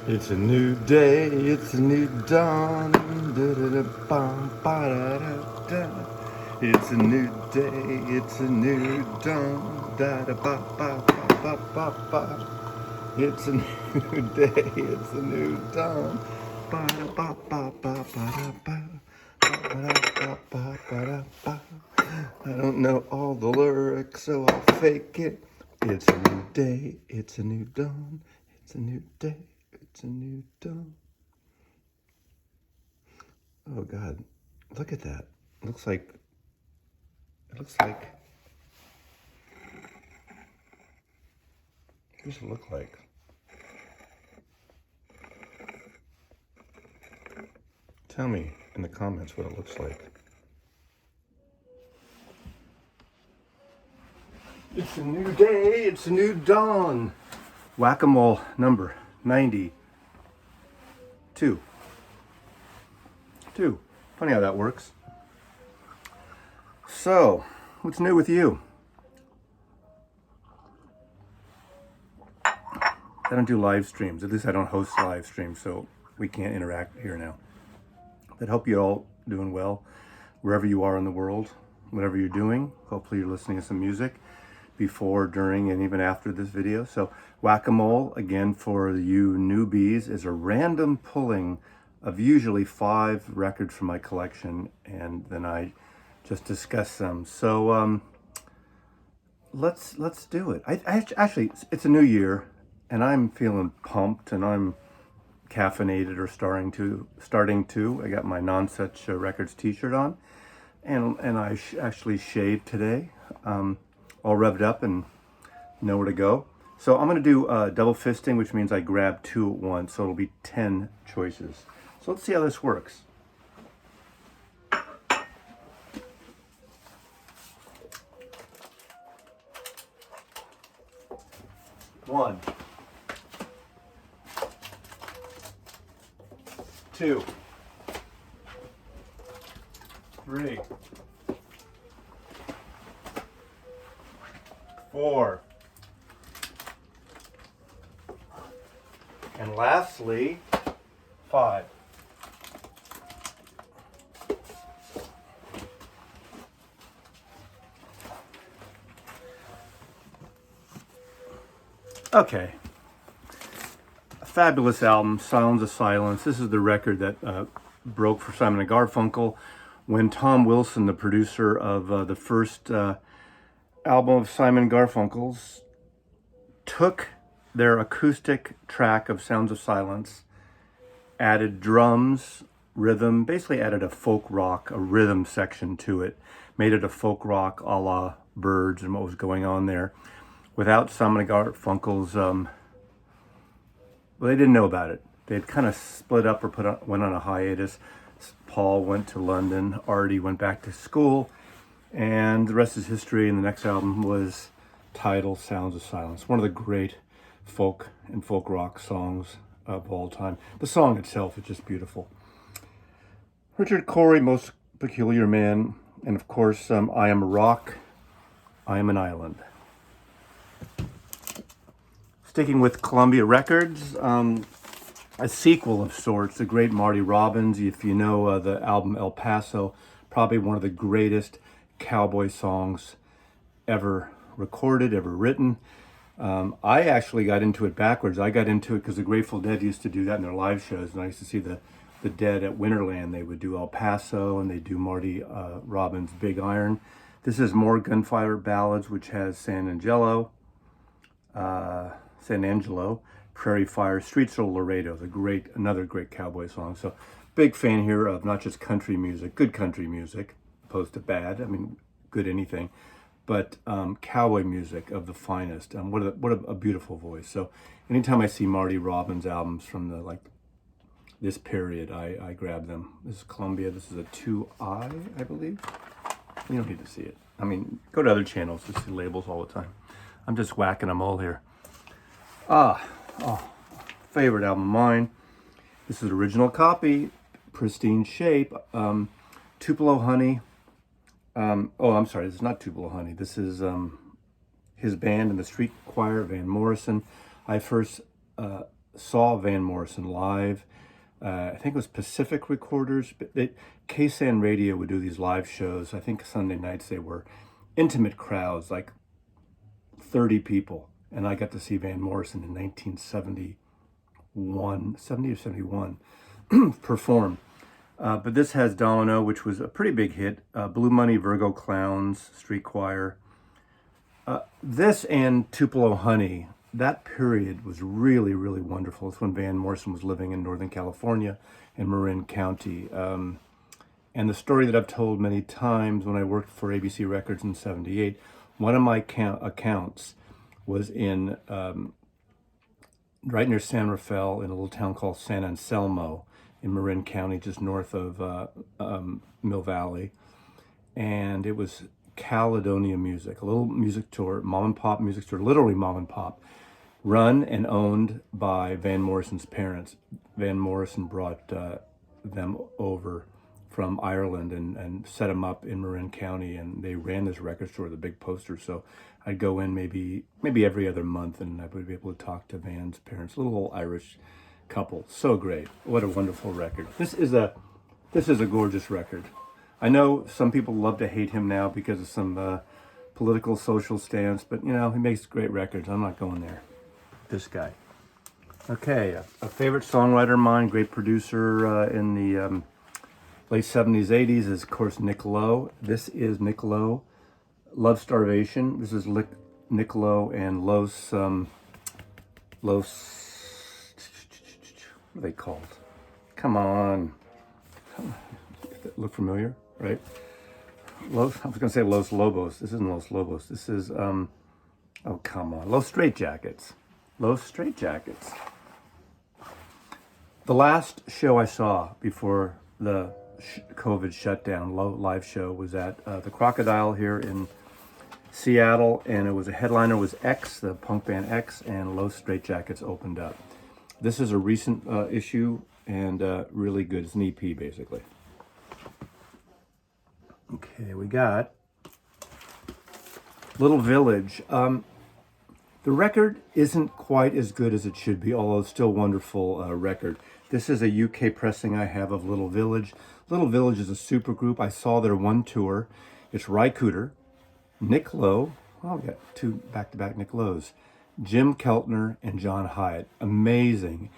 It's a new day, it's a new dawn. Da-da-da-bum-ba-da-da-da. It's a new day, it's a new dawn. Da-da-ba-ba-ba-ba-ba-ba. It's a new day, it's a new dawn. Ba-da-ba-ba-ba-ba-da-ba. Ba-da-ba-ba-ba-da-ba. I don't know all the lyrics, so I'll fake it. It's a new day, it's a new dawn. It's a new day, it's a new dawn. Oh God, look at that. It looks like, what does it look like? Tell me in the comments what it looks like. It's a new day, it's a new dawn. Whack-a-mole number 92. Funny how that works. So, what's new with you? I don't do live streams. At least I don't host live streams, so we can't interact here now. But hope you're all doing well, wherever you are in the world, whatever you're doing. Hopefully you're listening to some music before, during, and even after this video. So Whack-a-Mole, again, for you newbies, is a random pulling of usually 5 records from my collection, and then I just discuss them. So let's do it. I actually, it's a new year, and I'm feeling pumped, and I'm caffeinated or starting to. I got my Non Such Records t-shirt on, and I actually shaved today, all revved up and know where to go. So I'm going to do double fisting, which means I grab 2 at once, so it'll be 10 choices. So let's see how this works. One, 2, 3, 4, and lastly, 5. Okay. A fabulous album, Sounds of Silence. This is the record that broke for Simon & Garfunkel when Tom Wilson, the producer of the first album of Simon & Garfunkel's, took their acoustic track of Sounds of Silence, added drums, rhythm, basically added a folk rock, a rhythm section to it, made it a folk rock a la Birds and what was going on there, without Simon & Garfunkel's, well, they didn't know about it. They'd kind of split up or went on a hiatus. Paul went to London, Artie went back to school, and the rest is history. And the next album was titled Sounds of Silence, one of the great folk and folk rock songs of all time. The song itself is just beautiful. Richard Corey, Most Peculiar Man, and of course, I Am a Rock, I Am an Island. Sticking with Columbia Records, a sequel of sorts, the great Marty Robbins. If you know the album El Paso, probably one of the greatest cowboy songs ever recorded, ever written. I actually got into it backwards. I got into it because the Grateful Dead used to do that in their live shows, and I used to see the Dead at Winterland. They would do El Paso, and they do Marty Robbins' Big Iron. This is more Gunfire Ballads, which has San Angelo, Prairie Fire, Streets of Laredo, another great cowboy song. So big fan here of not just country music, good country music, opposed to bad. I mean, good anything, but cowboy music of the finest. What a beautiful voice. So anytime I see Marty Robbins albums from this period, I grab them. This is Columbia. This is a 2i, I believe. You don't need to see it. I mean, go to other channels to see labels all the time. I'm just whacking them all here. Favorite album of mine. This is original copy, pristine shape. Tupelo Honey. I'm sorry, this is not Tupelo Honey. This is his band and the street choir, Van Morrison. I first saw Van Morrison live. I think it was Pacific Recorders, but KSAN Radio would do these live shows. I think Sunday nights they were intimate crowds, like 30 people. And I got to see Van Morrison in 1971, 70 or 71, perform. But this has Domino, which was a pretty big hit. Blue Money, Virgo Clowns, Street Choir. This and Tupelo Honey, that period was really, really wonderful. It's when Van Morrison was living in Northern California in Marin County. And the story that I've told many times when I worked for ABC Records in 78, one of my accounts was in right near San Rafael in a little town called San Anselmo in Marin County, just north of Mill Valley. And it was Caledonia Music, a little music store, mom and pop music store, literally mom and pop, run and owned by Van Morrison's parents. Van Morrison brought them over from Ireland and set them up in Marin County, and they ran this record store with a big poster. So I'd go in maybe every other month, and I would be able to talk to Van's parents, a little old Irish couple. So great. What a wonderful record. This is a gorgeous record. I know some people love to hate him now because of some political, social stance, but he makes great records. I'm not going there. This guy. Okay, a favorite songwriter of mine, great producer in the late 70s, 80s is, of course, Nick Lowe. This is Nick Lowe, Love Starvation. This is Nick Lowe and Los, what are they called? Come on. Look familiar, right? I was going to say Los Lobos. This isn't Los Lobos. This is, oh, come on. Los Straitjackets. Los Straitjackets. The last show I saw before the COVID shutdown, live show, was at the Crocodile here in Seattle, and it was a headliner was X, the punk band X, and Los Straitjackets opened up. This is a recent issue and really good. It's an EP, basically. Okay, we got Little Village. The record isn't quite as good as it should be, although it's still a wonderful record. This is a UK pressing I have of Little Village. Little Village is a super group. I saw their one tour. It's Ry Cooder, Nick Lowe, we got two back-to-back Nick Lowes, Jim Keltner, and John Hyatt. Amazing.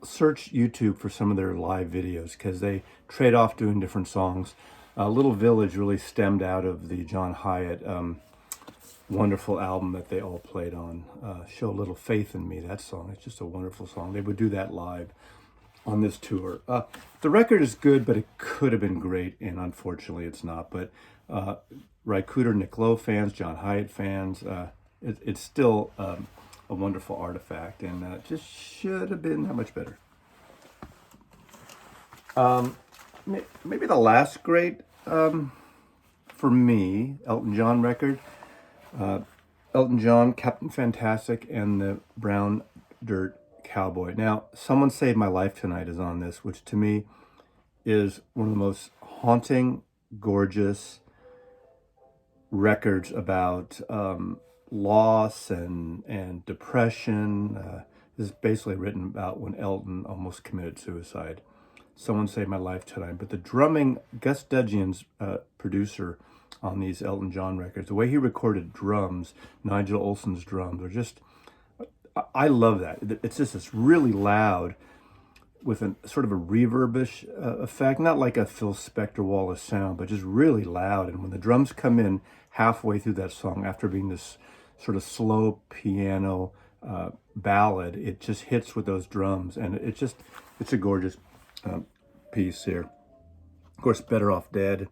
Search YouTube for some of their live videos because they trade off doing different songs. Little Village really stemmed out of the John Hyatt wonderful album that they all played on. Show a Little Faith in Me, that song. It's just a wonderful song. They would do that live on this tour. The record is good, but it could have been great, and unfortunately it's not. But Ry Cooder, Nick Lowe fans, John Hyatt fans, it's still a wonderful artifact, and just should have been that much better. Maybe the last great, for me, Elton John record. Elton John, Captain Fantastic, and the Brown Dirt Cowboy. Now, Someone Saved My Life Tonight is on this, which to me is one of the most haunting, gorgeous records about loss and depression. This is basically written about when Elton almost committed suicide. Someone Saved My Life Tonight. But the drumming, Gus Dudgeon's producer on these Elton John records, the way he recorded drums, Nigel Olson's drums, are just, I love that. It's just this really loud with a sort of a reverbish effect, not like a Phil Spector Wallace sound, but just really loud. And when the drums come in halfway through that song, after being this sort of slow piano ballad, it just hits with those drums, and it's a gorgeous piece here. Of course, Better Off Dead,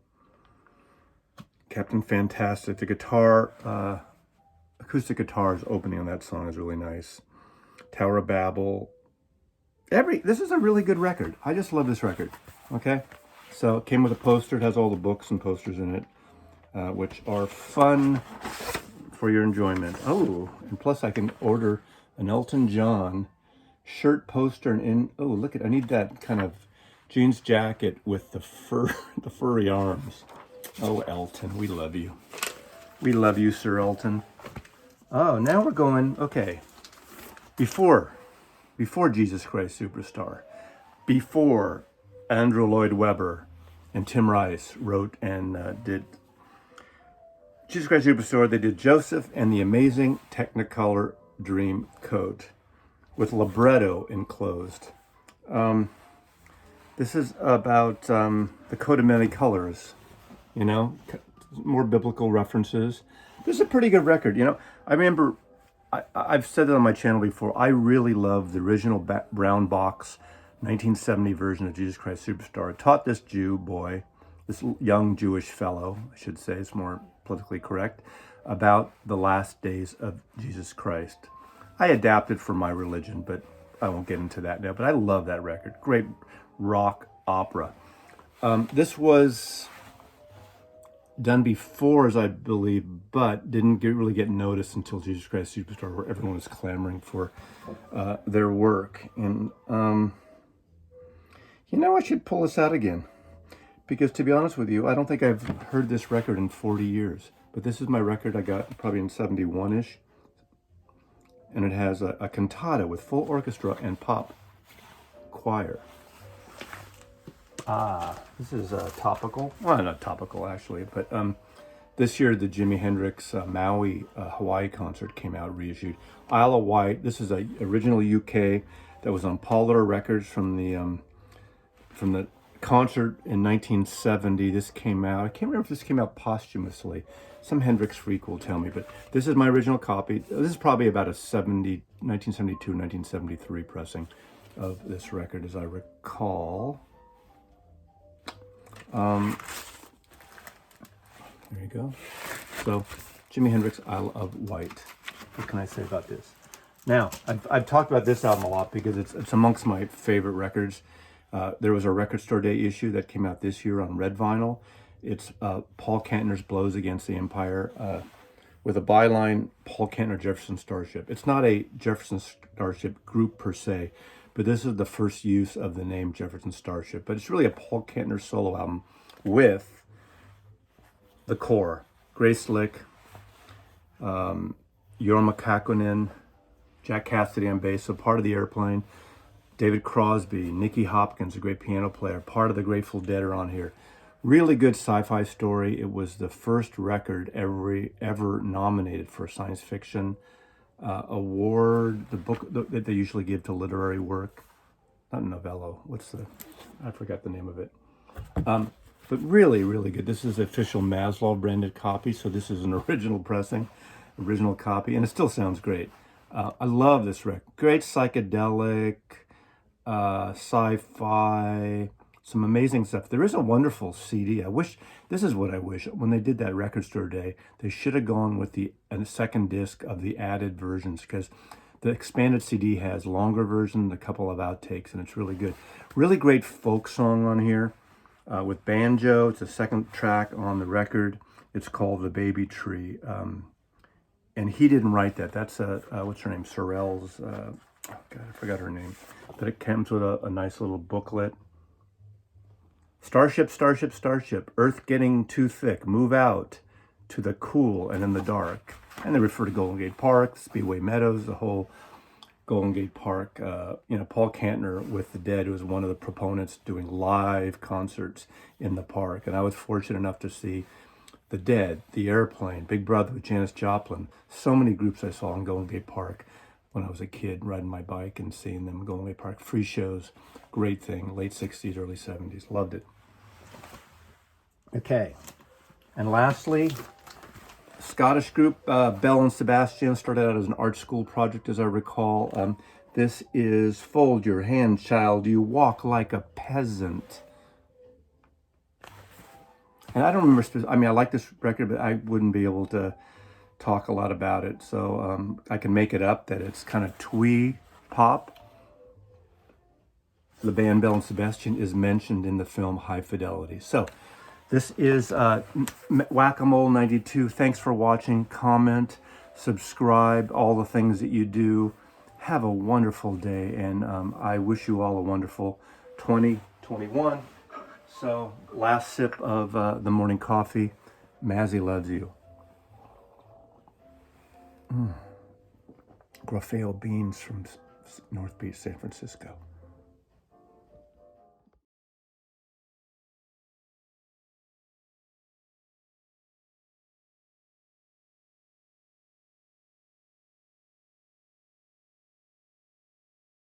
Captain Fantastic. The guitar, acoustic guitars opening on that song is really nice. Tower of Babel. This is a really good record. I just love this record. Okay, so it came with a poster. It has all the books and posters in it, which are fun for your enjoyment. Oh, and plus I can order an Elton John shirt, poster, and look at, I need that kind of jeans jacket with the furry arms. Oh, Elton, we love you. We love you, Sir Elton. Oh, now we're going, okay. Before before Jesus Christ Superstar, before Andrew Lloyd Webber and Tim Rice wrote and did Jesus Christ Superstar. They did Joseph and the Amazing Technicolor Dream Coat with libretto enclosed. This is about the coat of many colors, you know, more biblical references. This is a pretty good record. You know, I remember, I've said it on my channel before, I really love the original brown box 1970 version of Jesus Christ Superstar. I taught this Jew boy, this young Jewish fellow, I should say, it's more politically correct, about the last days of Jesus Christ. I adapted for my religion, but I won't get into that now. But I love that record. Great rock opera. This was done before, as I believe, but didn't really get noticed until Jesus Christ Superstar, where everyone was clamoring for their work. And you know, I should pull this out again, because to be honest with you, I don't think I've heard this record in 40 years. But this is my record I got probably in 71-ish. And it has a cantata with full orchestra and pop choir. This is topical. Well, not topical, actually, but this year the Jimi Hendrix Maui Hawaii concert came out, reissued. Isle of Wight. This is a original UK that was on Polar Records from the concert in 1970. This came out. I can't remember if this came out posthumously. Some Hendrix freak will tell me, but this is my original copy. This is probably about a 1972, 1973 pressing of this record, as I recall. There you go. So, Jimi Hendrix, Isle of Wight. What can I say about this? Now, I've talked about this album a lot because it's amongst my favorite records. There was a Record Store Day issue that came out this year on red vinyl. It's Paul Kantner's Blows Against the Empire with a byline, Paul Kantner, Jefferson Starship. It's not a Jefferson Starship group per se, but this is the first use of the name Jefferson Starship. But it's really a Paul Kantner solo album with the core. Grace Slick, Jorma Kakkonen, Jack Cassidy on bass, so part of the Airplane. David Crosby, Nicky Hopkins, a great piano player, part of the Grateful Dead are on here. Really good sci-fi story. It was the first record ever nominated for a science fiction award. The book that they usually give to literary work, not novello. I forgot the name of it. But really, really good. This is the official Maslow branded copy, so this is an original pressing, original copy, and it still sounds great. I love this record. Great psychedelic, sci-fi. Some amazing stuff. There is a wonderful CD. This is what I wish. When they did that Record Store Day, they should have gone with the second disc of the added versions, because the expanded CD has longer version, a couple of outtakes, and it's really good. Really great folk song on here with banjo. It's the second track on the record. It's called The Baby Tree. And he didn't write that. That's, what's her name? Sorrell's, oh God, I forgot her name. But it comes with a nice little booklet. Starship, starship, starship, Earth getting too thick, move out to the cool and in the dark. And they refer to Golden Gate Park, Speedway Meadows, the whole Golden Gate Park. Paul Kantner with the Dead was one of the proponents doing live concerts in the park. And I was fortunate enough to see the Dead, the Airplane, Big Brother with Janis Joplin. So many groups I saw in Golden Gate Park when I was a kid, riding my bike and seeing them in Golden Gate Park. Free shows, great thing, late 60s, early 70s, loved it. Okay, and lastly, Scottish group, Bell and Sebastian, started out as an art school project, as I recall. This is Fold Your Hand, Child, You Walk Like a Peasant. And I don't remember, I like this record, but I wouldn't be able to talk a lot about it. So I can make it up that it's kind of twee pop. The band Bell and Sebastian is mentioned in the film High Fidelity. So this is Whack-A-Mole 92. Thanks for watching. Comment, subscribe, all the things that you do. Have a wonderful day, and I wish you all a wonderful 2021. So, last sip of the morning coffee. Mazzy loves you. Grafeo beans from North Beach, San Francisco.